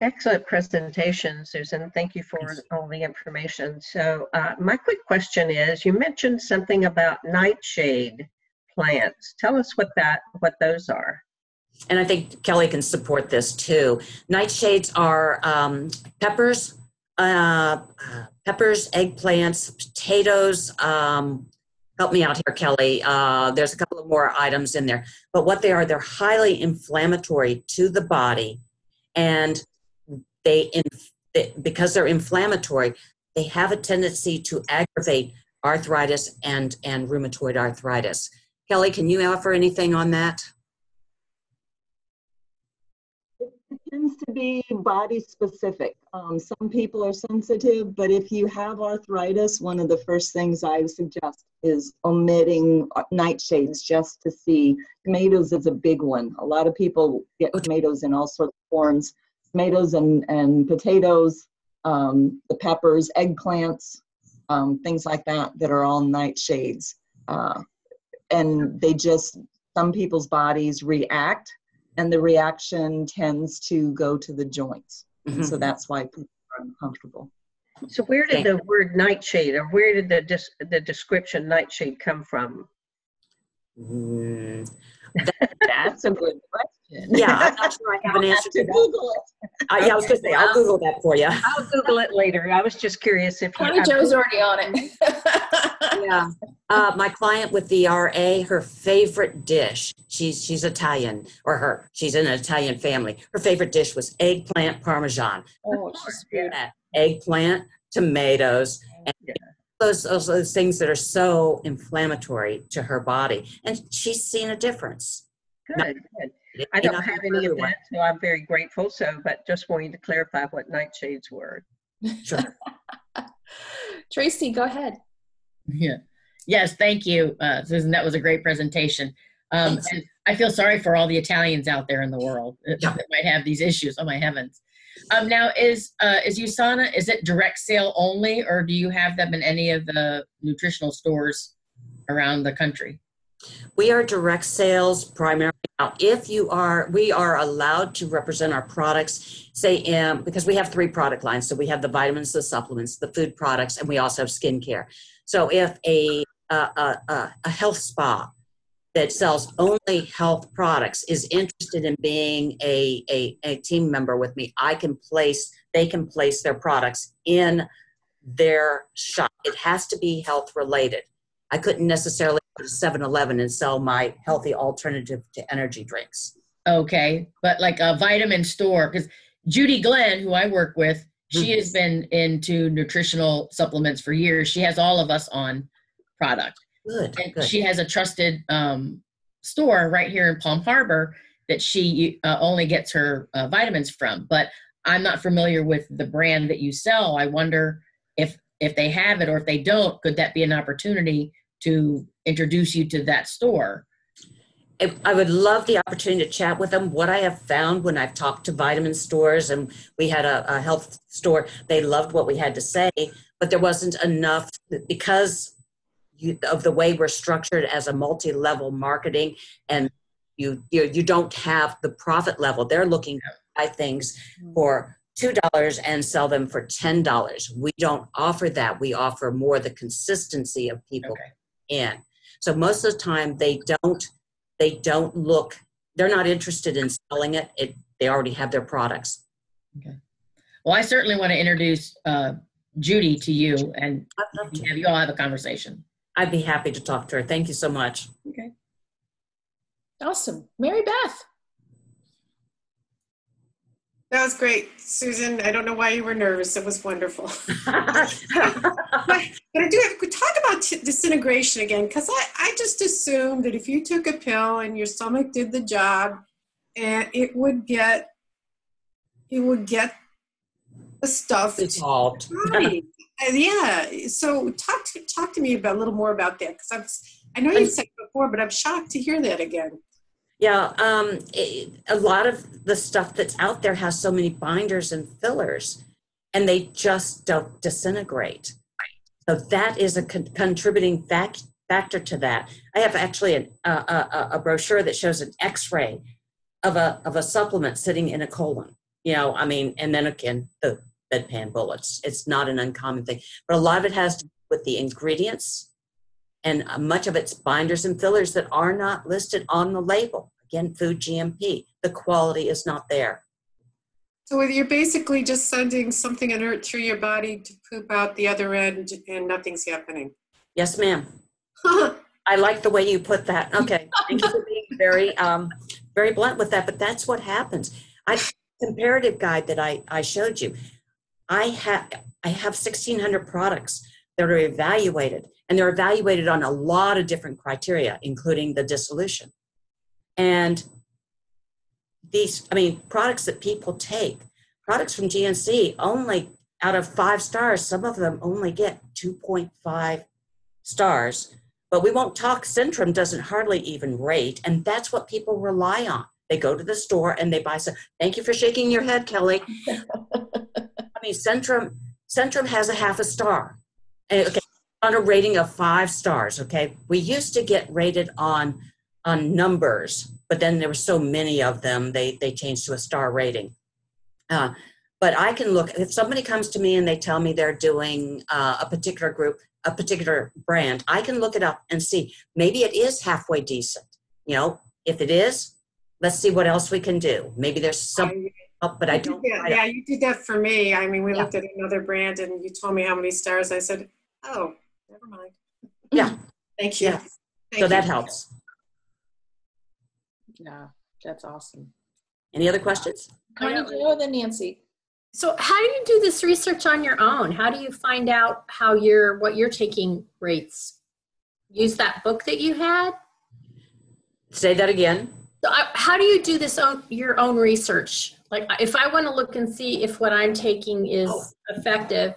Excellent presentation, Susan. Thank you for all the information. So my quick question is, you mentioned something about nightshade plants. Tell us what those are. And I think Kelly can support this too. Nightshades are peppers, eggplants, potatoes. Help me out here, Kelly. There's a couple of more items in there. But what they are, they're highly inflammatory to the body. And because they're inflammatory, they have a tendency to aggravate arthritis and rheumatoid arthritis. Kelly, can you offer anything on that? It tends to be body specific. Some people are sensitive, but if you have arthritis, one of the first things I suggest is omitting nightshades just to see. Tomatoes is a big one. A lot of people get tomatoes in all sorts of forms. Tomatoes and potatoes, the peppers, eggplants, things like that are all nightshades. And some people's bodies react, and the reaction tends to go to the joints. Mm-hmm. So that's why people are uncomfortable. So where did the word nightshade, or where did the description nightshade come from? That's a good question. Yeah, I'm not sure I have an answer to that. Google it. Yeah, I was going to say, I'll Google that for you. I'll Google it later. I was just curious if you. Connie Joe's already on it. Yeah. My client with the RA, her favorite dish, she's Italian, she's in an Italian family. Her favorite dish was eggplant parmesan. Oh, she's weird. Eggplant, tomatoes, and those things that are so inflammatory to her body. And she's seen a difference. Good, good. I don't have any of that, so I'm very grateful. But just wanting to clarify what nightshades were. Sure. Tracy, go ahead. Yeah. Yes, thank you, Susan. That was a great presentation. And I feel sorry for all the Italians out there in the world that might have these issues. Oh my heavens! Now, is USANA, is it direct sale only, or do you have them in any of the nutritional stores around the country? We are direct sales primarily. Now, we are allowed to represent our products, say, because we have 3 product lines. So we have the vitamins, the supplements, the food products, and we also have skincare. So if a health spa that sells only health products is interested in being a team member with me, they can place their products in their shop. It has to be health related. I couldn't necessarily go to 7-Eleven and sell my healthy alternative to energy drinks. Okay, but like a vitamin store, because Judy Glenn, who I work with, she has been into nutritional supplements for years. She has all of us on product. Good. She has a trusted store right here in Palm Harbor that she only gets her vitamins from. But I'm not familiar with the brand that you sell. I wonder if they have it, or if they don't, could that be an opportunity to introduce you to that store? I would love the opportunity to chat with them. What I have found when I've talked to vitamin stores, and we had a health store, they loved what we had to say, but there wasn't enough because of the way we're structured as a multi-level marketing, and you don't have the profit level. They're looking to buy things for $2 and sell them for $10. We don't offer that. We offer more the consistency of people in. So most of the time they don't look, they're not interested in selling it. They already have their products. Okay. Well, I certainly want to introduce Judy to you, and have you all have a conversation. I'd be happy to talk to her. Thank you so much. Okay. Awesome. Mary Beth. That was great, Susan. I don't know why you were nervous. It was wonderful. But I do have to talk about disintegration again, because I just assumed that if you took a pill and your stomach did the job, and it would get the stuff dissolved. Right. Yeah. So talk to me about a little more about that, because I know you said it before, but I'm shocked to hear that again. Yeah, a lot of the stuff that's out there has so many binders and fillers, and they just don't disintegrate. So that is a contributing factor to that. I have actually a brochure that shows an X-ray of a supplement sitting in a colon. And then again, the bedpan bullets. It's not an uncommon thing, but a lot of it has to do with the ingredients, and much of it's binders and fillers that are not listed on the label. Again, food GMP, the quality is not there. So you're basically just sending something inert through your body to poop out the other end, and nothing's happening. Yes, ma'am. I like the way you put that. Okay, thank you for being very, very blunt with that, but that's what happens. Comparative guide that I showed you, I have 1,600 products that are evaluated, and they're evaluated on a lot of different criteria, including the dissolution. And products that people take, products from GNC, only out of 5 stars, some of them only get 2.5 stars. But we won't talk, Centrum doesn't hardly even rate, and that's what people rely on. They go to the store and they buy some. Thank you for shaking your head, Kelly. Centrum has a 0.5 star. Okay, on a rating of 5 stars, okay? We used to get rated on numbers, but then there were so many of them, they changed to a star rating. But I can look, if somebody comes to me and they tell me they're doing a particular group, a particular brand, I can look it up and see, maybe it is halfway decent. If it is, let's see what else we can do. Maybe there's some, but I don't. Yeah, you did that for me. I mean, we Yeah. looked at another brand and you told me how many stars. I said, oh, never mind. Yeah. Thank you. Yeah. Thank So you. that helps. Yeah, that's awesome. Any other questions? Connie Jo, then Nancy. So how do you do this research on your own? How do you find out how what your taking rates? Use that book that you had? Say that again. So how do you do this your own research? Like if I want to look and see if what I'm taking is effective,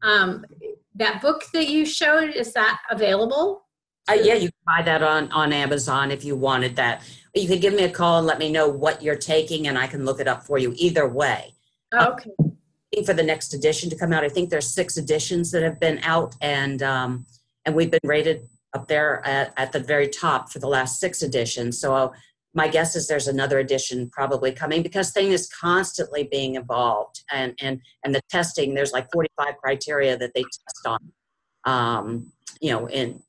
that book that you showed, is that available? Yeah, you can buy that on Amazon if you wanted that. You could give me a call and let me know what you're taking, and I can look it up for you either way. Okay. For the next edition to come out, I think there's 6 editions that have been out, and we've been rated up there at the very top for the last 6 editions. So my guess is there's another edition probably coming, because thing is constantly being evolved, and the testing, there's like 45 criteria that they test on, you know, and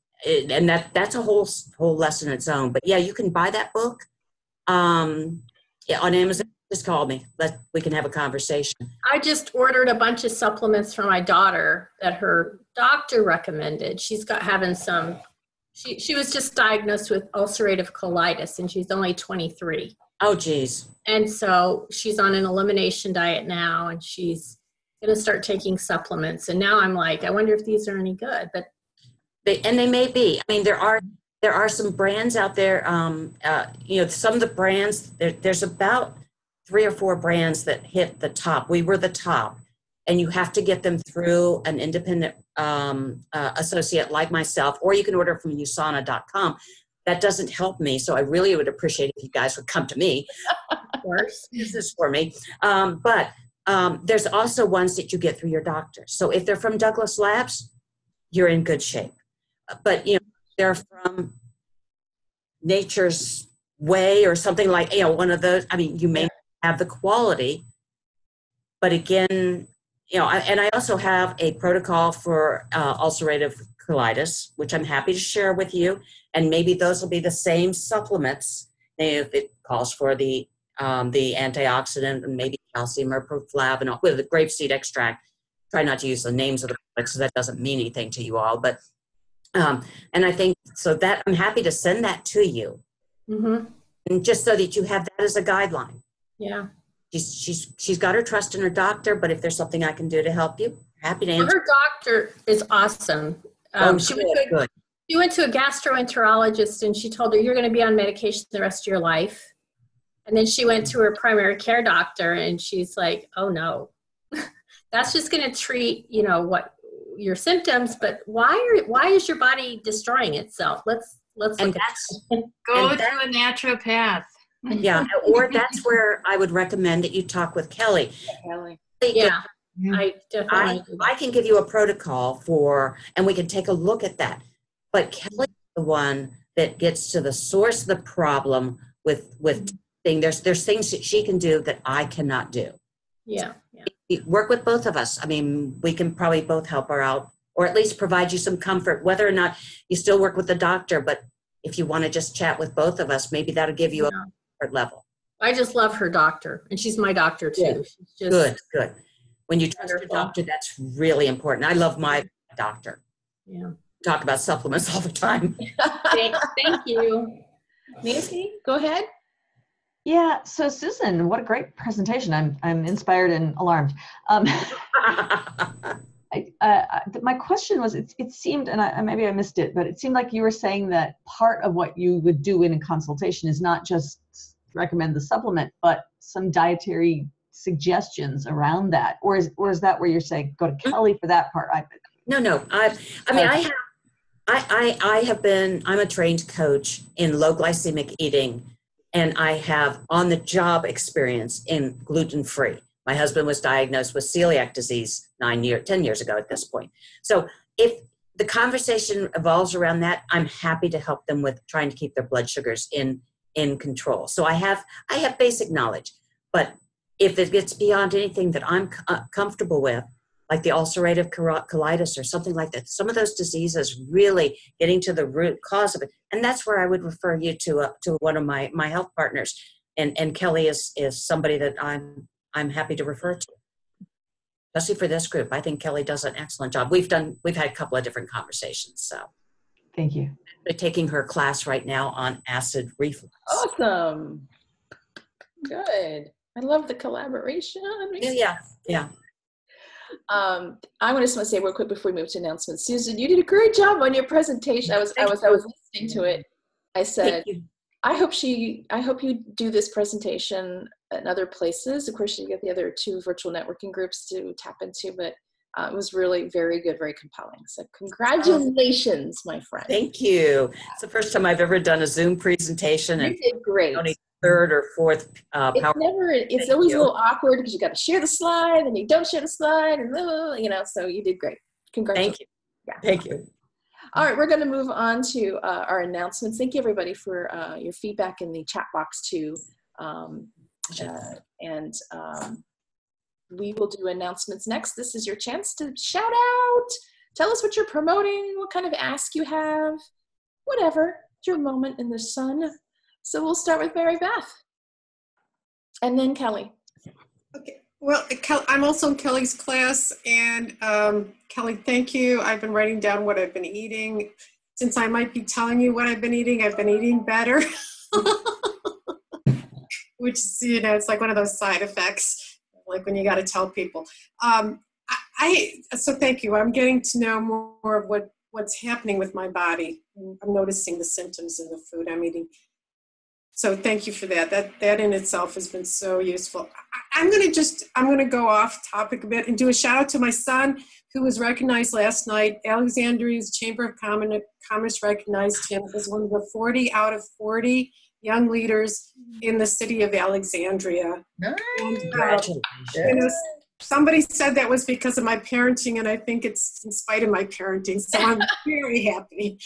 that's a whole lesson in its own. But yeah, you can buy that book on Amazon. Just call me. We can have a conversation. I just ordered a bunch of supplements for my daughter that her doctor recommended. She's having some, she was just diagnosed with ulcerative colitis, and she's only 23. Oh, geez. And so she's on an elimination diet now, and she's going to start taking supplements. And now I'm like, I wonder if these are any good. But they may be. I mean, there are some brands out there. You know, some of the brands, there's about 3 or 4 brands that hit the top. We were the top, and you have to get them through an independent associate like myself, or you can order from usana.com. That doesn't help me, so I really would appreciate if you guys would come to me. Of course. This is for me. But there's also ones that you get through your doctor. So if they're from Douglas Labs, you're in good shape. But, you know, they're from Nature's Way or something like, you know, one of those. I mean, you may have the quality, but again, you know, and I also have a protocol for ulcerative colitis, which I'm happy to share with you, and maybe those will be the same supplements if it calls for the antioxidant and maybe calcium or proflavin with the grapeseed extract. Try not to use the names of the products because that doesn't mean anything to you all, but and I think so that I'm happy to send that to you, and just so that you have that as a guideline. Yeah. She's got her trust in her doctor, but if there's something I can do to help you, happy to answer. Her doctor is awesome. She went to a gastroenterologist, and she told her, you're going to be on medication the rest of your life. And then she went to her primary care doctor, and she's like, oh no, that's just going to treat, you know, what your symptoms, but why is your body destroying itself? Let's look at that. Go to a naturopath. Yeah, or that's where I would recommend that you talk with Kelly. Kelly. Yeah, I definitely. I can give you a protocol and we can take a look at that. But Kelly's the one that gets to the source of the problem with there's things that she can do that I cannot do. Yeah. Work with both of us. I mean, we can probably both help her out, or at least provide you some comfort, whether or not you still work with the doctor. But if you want to just chat with both of us, maybe that'll give you a comfort level. I just love her doctor, and she's my doctor too. Yeah. She's just Good. When you trust your doctor, that's really important. I love my doctor. Yeah. Talk about supplements all the time. Thank you. Nancy, go ahead. Yeah, so Susan, what a great presentation. I'm inspired and alarmed. My question was, it seemed, and maybe I missed it, but it seemed like you were saying that part of what you would do in a consultation is not just recommend the supplement, but some dietary suggestions around that. Or is that where you're saying go to Kelly for that part? No. I'm a trained coach in low glycemic eating, and I have on-the-job experience in gluten-free. My husband was diagnosed with celiac disease 10 years ago at this point. So if the conversation evolves around that, I'm happy to help them with trying to keep their blood sugars in control. So I have basic knowledge, but if it gets beyond anything that I'm comfortable with, like the ulcerative colitis or something like that. Some of those diseases, really getting to the root cause of it. And that's where I would refer you to one of my health partners. And Kelly is somebody that I'm happy to refer to, especially for this group. I think Kelly does an excellent job. We've had a couple of different conversations. So Thank you. they're taking her class right now on acid reflux. Awesome. Good. I love the collaboration. Yeah. I just want to say real quick before we move to announcements, Susan, you did a great job on your presentation. I was listening to it. I said, I hope you do this presentation in other places. Of course, you get the other 2 virtual networking groups to tap into, but it was really very good, very compelling. So congratulations, my friend. Thank you. It's the first time I've ever done a Zoom presentation. You did great. Only 3rd or 4th it's always a little awkward because you got to share the slide and you don't share the slide, and so you did great. Congratulations. Thank you. Yeah. Thank you. All right, we're going to move on to our announcements. Thank you, everybody, for your feedback in the chat box, too. We will do announcements next. This is your chance to shout out. Tell us what you're promoting, what kind of ask you have, whatever. It's your moment in the sun. So we'll start with Mary Beth. And then Kelly. Okay. Well, I'm also in Kelly's class, and Kelly, thank you. I've been writing down what I've been eating. Since I might be telling you what I've been eating better, which is, it's like one of those side effects, like when you got to tell people. So thank you. I'm getting to know more of what's happening with my body. I'm noticing the symptoms in the food I'm eating. So thank you for that. That in itself has been so useful. I'm going to go off topic a bit and do a shout out to my son, who was recognized last night. Alexandria's Chamber of Commerce recognized him as one of the 40 out of 40 young leaders in the city of Alexandria. Nice. And, somebody said that was because of my parenting, and I think it's in spite of my parenting. So I'm very happy.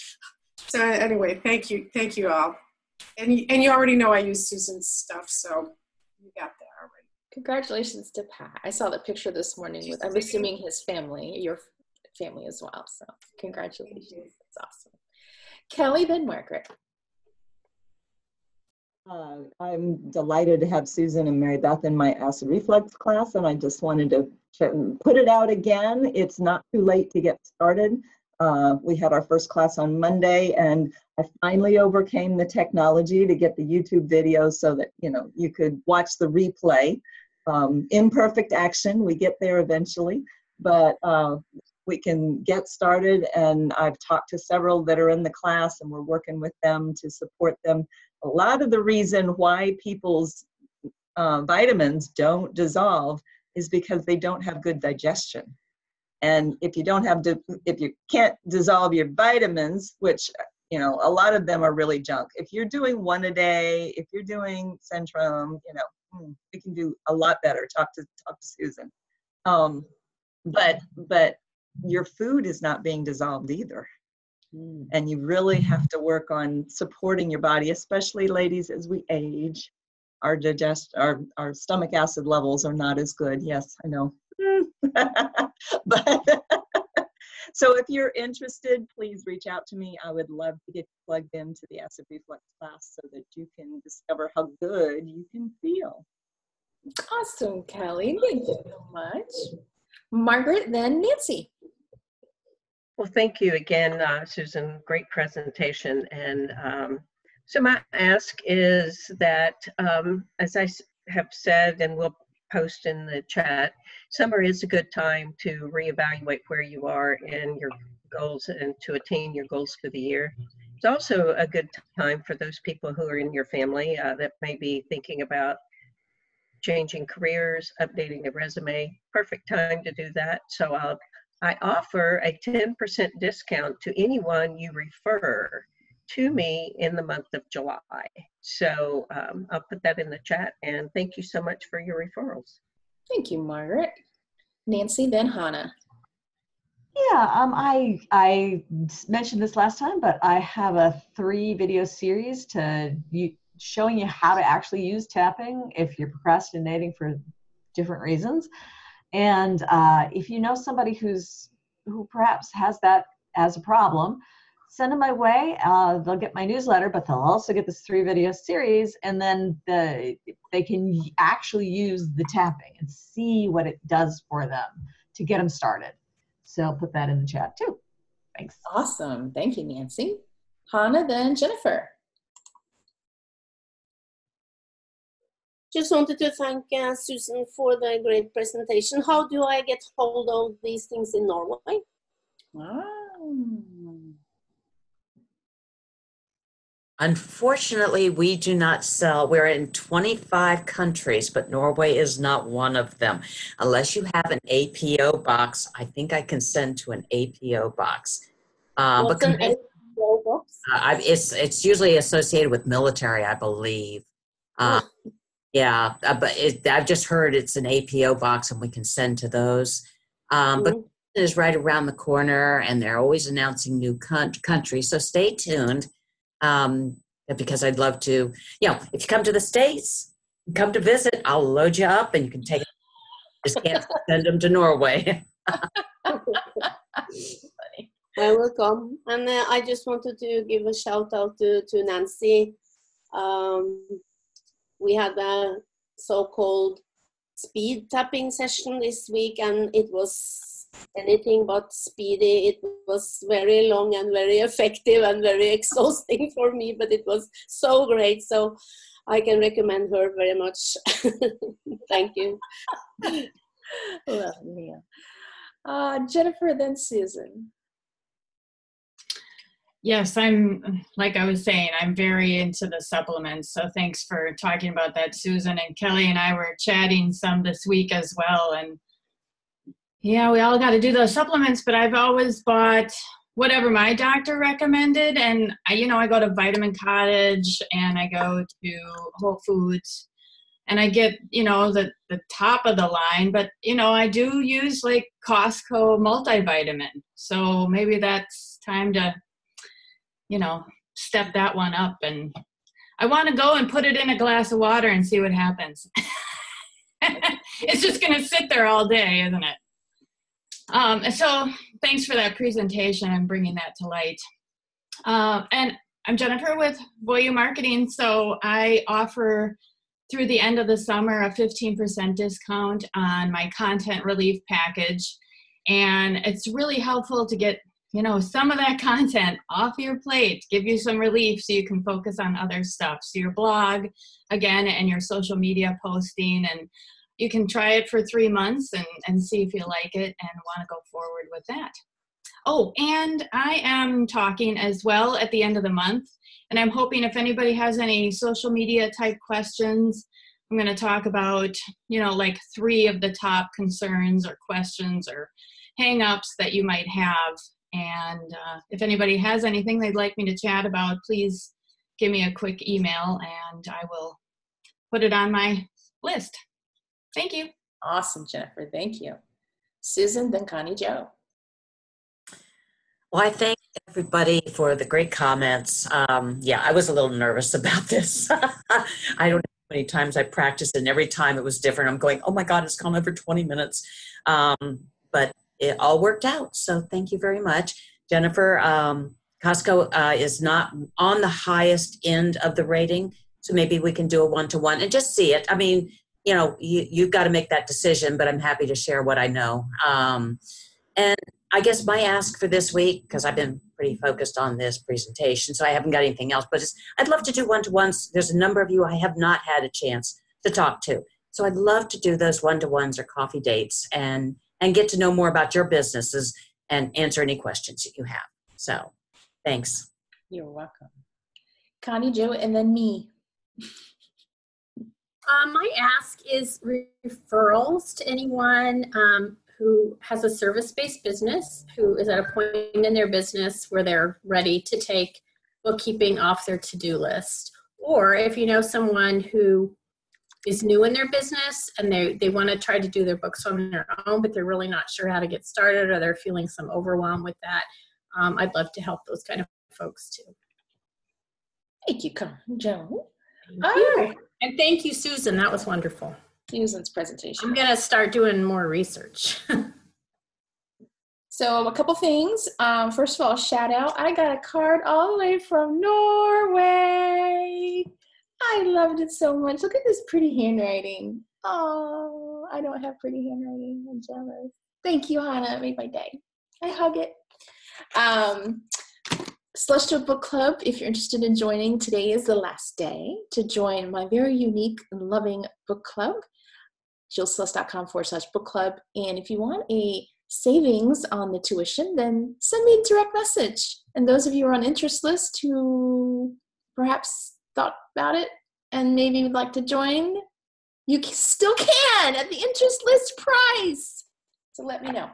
So anyway, thank you all. And you already know I use Susan's stuff, so you got that already. Congratulations to Pat. I saw the picture this morning with, I'm assuming his family, your family as well. So congratulations. That's awesome. Kelly, then Margaret. I'm delighted to have Susan and Mary Beth in my acid reflux class, and I just wanted to put it out again. It's not too late to get started. We had our first class on Monday, and I finally overcame the technology to get the YouTube videos so that you could watch the replay. Imperfect action, we get there eventually, but we can get started, and I've talked to several that are in the class, and we're working with them to support them. A lot of the reason why people's vitamins don't dissolve is because they don't have good digestion. And if you can't dissolve your vitamins, which, a lot of them are really junk. If you're doing 1 a day, if you're doing Centrum, you can do a lot better. Talk to Susan. But your food is not being dissolved either. And you really have to work on supporting your body, especially ladies, as we age. Our stomach acid levels are not as good. Yes, I know. But so if you're interested, please reach out to me. I would love to get you plugged into the acid reflux class so that you can discover how good you can feel. Awesome, Kelly. Thank you so much. Margaret, then Nancy. Well, thank you again, Susan. Great presentation. And so my ask is that, as I have said, and we'll post in the chat, summer is a good time to reevaluate where you are in your goals and to attain your goals for the year. It's also a good time for those people who are in your family that may be thinking about changing careers, updating their resume. Perfect time to do that. So I offer a 10% discount to anyone you refer to me in the month of July. So I'll put that in the chat, and thank you so much for your referrals. Thank you, Margaret. Nancy, then Hannah. Yeah, I mentioned this last time, but I have a 3-video series showing you how to actually use tapping if you're procrastinating for different reasons. And if you know somebody who perhaps has that as a problem, send them my way. They'll get my newsletter, but they'll also get this 3-video series, and then they can actually use the tapping and see what it does for them to get them started. So I'll put that in the chat too. Thanks. Awesome. Thank you, Nancy. Hannah, then Jennifer. Just wanted to thank Susan for the great presentation. How do I get hold of these things in Norway? Unfortunately, we do not sell. We're in 25 countries, but Norway is not one of them. Unless you have an APO box, I think I can send to an APO box. What's an APO box? It's usually associated with military, I believe. Yeah, but I've just heard it's an APO box and we can send to those. But it is right around the corner and they're always announcing new countries. So stay tuned because I'd love to, if you come to the States, come to visit, I'll load you up and you can take it. Just can't send them to Norway. Funny. I will come. And I just wanted to give a shout out to Nancy. We had a so-called speed tapping session this week, and it was anything but speedy. It was very long and very effective and very exhausting for me, but it was so great. So I can recommend her very much. Thank you. Well, yeah. Jennifer, then Susan. Yes, like I was saying, I'm very into the supplements. So thanks for talking about that, Susan. And Kelly and I were chatting some this week as well. And yeah, we all got to do those supplements, but I've always bought whatever my doctor recommended. And I go to Vitamin Cottage and I go to Whole Foods and I get, the top of the line, but I do use like Costco multivitamin. So maybe that's time to step that one up, and I want to go and put it in a glass of water and see what happens. It's just going to sit there all day, isn't it? So thanks for that presentation and bringing that to light. And I'm Jennifer with Voyu Marketing. So I offer through the end of the summer a 15% discount on my content relief package. And it's really helpful to get some of that content off your plate, give you some relief so you can focus on other stuff. So your blog, again, and your social media posting, and you can try it for 3 months and see if you like it and want to go forward with that. Oh, and I am talking as well at the end of the month, and I'm hoping if anybody has any social media type questions, I'm going to talk about, like 3 of the top concerns or questions or hang-ups that you might have. And if anybody has anything they'd like me to chat about, please give me a quick email and I will put it on my list. Thank you. Awesome, Jennifer. Thank you. Susan, then Connie Jo. Well, I thank everybody for the great comments. I was a little nervous about this. I don't know how many times I practiced, and every time it was different. I'm going, oh my God, it's gone over 20 minutes. But it all worked out. So thank you very much. Jennifer, Costco is not on the highest end of the rating. So maybe we can do a one-to-one and just see it. I mean, you've got to make that decision, but I'm happy to share what I know. And I guess my ask for this week, because I've been pretty focused on this presentation, so I haven't got anything else, but I'd love to do one-to-ones. There's a number of you I have not had a chance to talk to. So I'd love to do those one-to-ones or coffee dates and get to know more about your businesses and answer any questions that you have. So thanks. You're welcome. Connie Jo, and then me. My ask is referrals to anyone who has a service-based business, who is at a point in their business where they're ready to take bookkeeping off their to-do list. Or if you know someone who is new in their business and they want to try to do their books on their own, but they're really not sure how to get started, or they're feeling some overwhelm with that, I'd love to help those kind of folks too. Thank you, Connie Jo. Thank you. And thank you, Susan. That was wonderful. Susan's presentation. I'm going to start doing more research. So a couple things. First of all, shout out. I got a card all the way from Norway. I loved it so much. Look at this pretty handwriting. Oh, I don't have pretty handwriting. I'm jealous. Thank you, Hannah. It made my day. I hug it. Celestial Book Club, if you're interested in joining, today is the last day to join my very unique and loving book club, jillceleste.com/book club. And if you want a savings on the tuition, then send me a direct message. And those of you who are on interest list who perhaps thought about it and maybe would like to join, you still can at the interest list price. So let me know.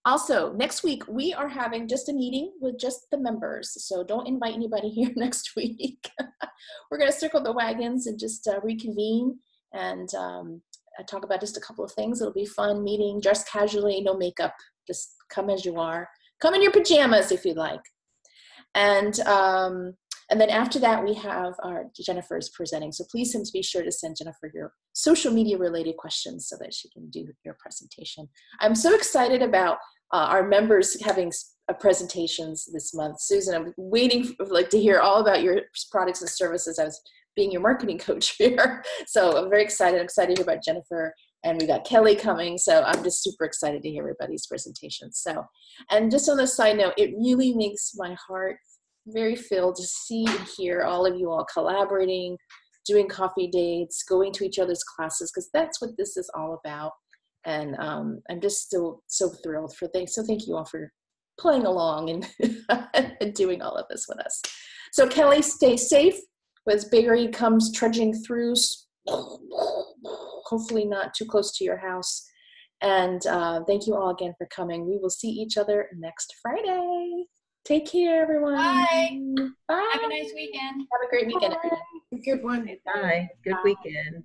Also, next week, we are having just a meeting with just the members. So don't invite anybody here next week. We're going to circle the wagons and just reconvene and talk about just a couple of things. It'll be fun meeting, dress casually, no makeup. Just come as you are. Come in your pajamas if you'd like. And then after that, we have Jennifer's presenting. So please be sure to send Jennifer your social media related questions so that she can do your presentation. I'm so excited about our members having presentations this month. Susan, I'm waiting to hear all about your products and services as being your marketing coach here. So I'm very excited. I'm excited to hear about Jennifer, and we got Kelly coming. So I'm just super excited to hear everybody's presentations. So, and just on the side note, it really makes my heart very filled to see and hear all of you all collaborating, doing coffee dates, going to each other's classes, because that's what this is all about. And I'm just so thrilled for things. So thank you all for playing along and, and doing all of this with us. So Kelly, stay safe as Barry comes trudging through, hopefully not too close to your house. And thank you all again for coming. We will see each other next Friday. Take care, everyone. Bye. Bye. Have a nice weekend. Have a great weekend, everyone. Good one. Bye. Good weekend.